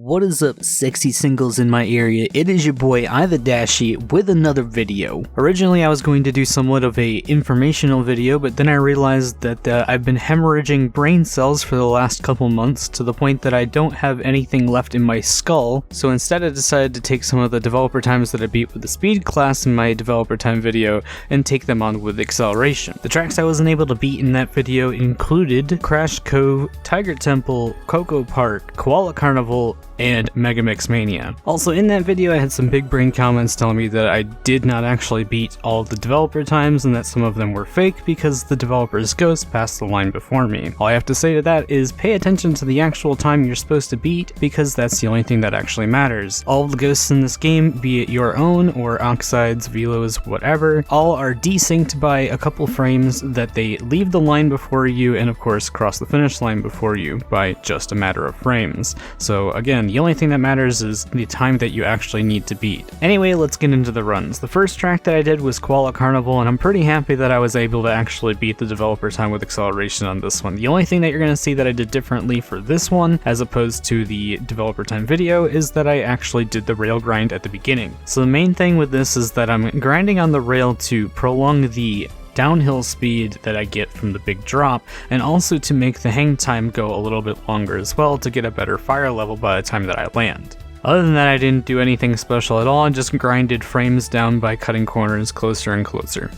What is up, sexy singles in my area? It is your boy iTheDashy with another video. Originally I was going to do somewhat of a informational video, but then I realized that I've been hemorrhaging brain cells for the last couple months to the point that I don't have anything left in my skull, so instead I decided to take some of the developer times that I beat with the speed class in my developer time video and take them on with acceleration. The tracks I wasn't able to beat in that video included Crash Cove, Tiger Temple, Coco Park, Koala Carnival, and Megamix Mania. Also in that video I had some big brain comments telling me that I did not actually beat all of the developer times and that some of them were fake because the developer's ghost passed the line before me. All I have to say to that is pay attention to the actual time you're supposed to beat because that's the only thing that actually matters. All of the ghosts in this game, be it your own or Oxide's, Velo's, whatever, all are desynced by a couple frames that they leave the line before you and of course cross the finish line before you by just a matter of frames. So again, the only thing that matters is the time that you actually need to beat. Anyway, let's get into the runs. The first track that I did was Koala Carnival, and I'm pretty happy that I was able to actually beat the developer time with acceleration on this one. The only thing that you're going to see that I did differently for this one, as opposed to the developer time video, is that I actually did the rail grind at the beginning. So the main thing with this is that I'm grinding on the rail to prolong the downhill speed that I get from the big drop, and also to make the hang time go a little bit longer as well to get a better fire level by the time that I land. Other than that, I didn't do anything special at all, I just grinded frames down by cutting corners closer and closer.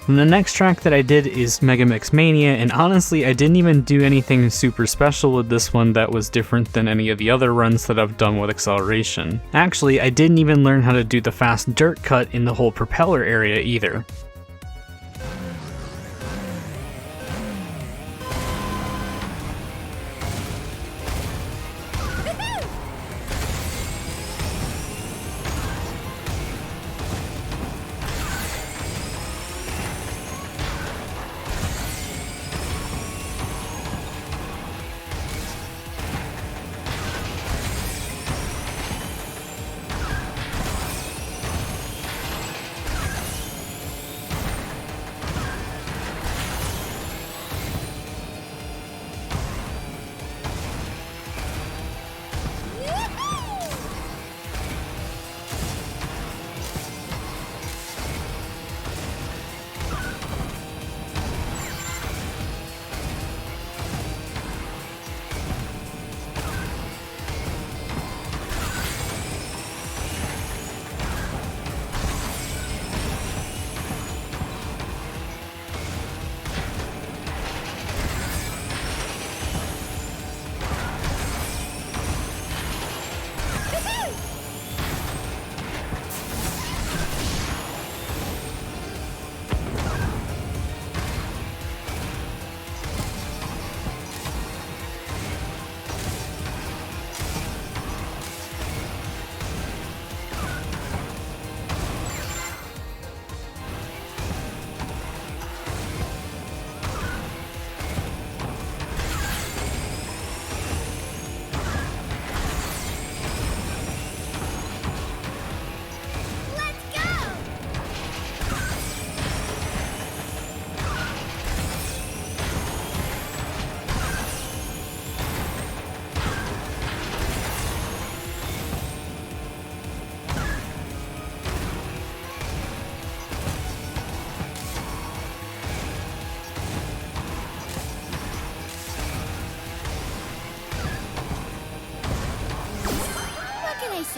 And the next track that I did is Megamix Mania, and honestly I didn't even do anything super special with this one that was different than any of the other runs that I've done with acceleration. Actually, I didn't even learn how to do the fast dirt cut in the whole propeller area either.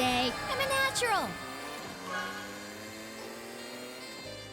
okay. I'm a natural.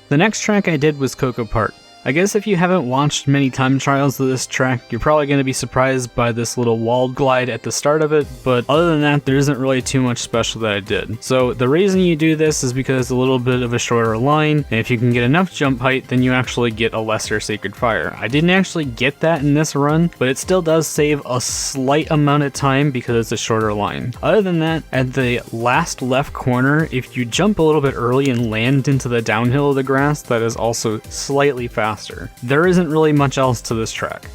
The next track I did was Coco Park. I guess if you haven't watched many time trials of this track, you're probably going to be surprised by this little wall glide at the start of it, but other than that, there isn't really too much special that I did. So the reason you do this is because it's a little bit of a shorter line, and if you can get enough jump height, then you actually get a lesser Sacred Fire. I didn't actually get that in this run, but it still does save a slight amount of time because it's a shorter line. Other than that, at the last left corner, if you jump a little bit early and land into the downhill of the grass, that is also slightly faster. There isn't really much else to this track.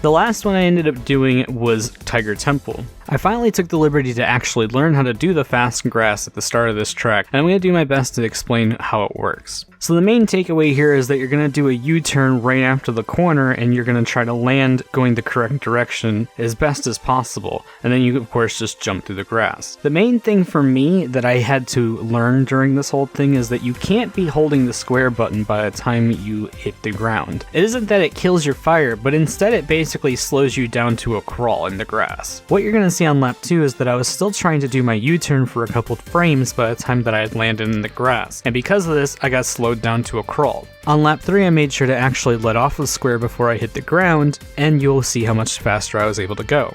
The last one I ended up doing was Tiger Temple. I finally took the liberty to actually learn how to do the fast grass at the start of this track, and I'm going to do my best to explain how it works. So the main takeaway here is that you're going to do a U-turn right after the corner, and you're going to try to land going the correct direction as best as possible, and then you of course just jump through the grass. The main thing for me that I had to learn during this whole thing is that you can't be holding the square button by the time you hit the ground. It isn't that it kills your fire, but instead it basically slows you down to a crawl in the grass. What you're going to see on lap 2 is that I was still trying to do my U-turn for a couple of frames by the time that I had landed in the grass, and because of this I got slowed down to a crawl. On lap 3 I made sure to actually let off the square before I hit the ground, and you'll see how much faster I was able to go.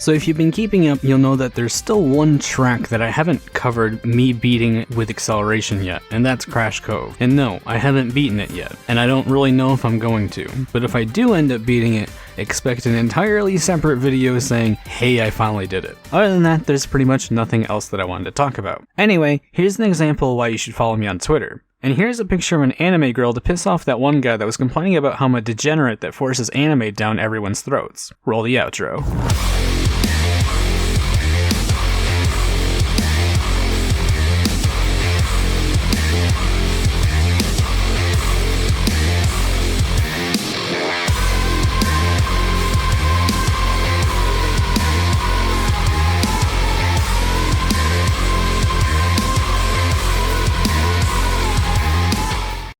So if you've been keeping up, you'll know that there's still one track that I haven't covered me beating with acceleration yet, and that's Crash Cove. And no, I haven't beaten it yet, and I don't really know if I'm going to. But if I do end up beating it, expect an entirely separate video saying, hey, I finally did it. Other than that, there's pretty much nothing else that I wanted to talk about. Anyway, here's an example of why you should follow me on Twitter. And here's a picture of an anime girl to piss off that one guy that was complaining about how I'm a degenerate that forces anime down everyone's throats. Roll the outro.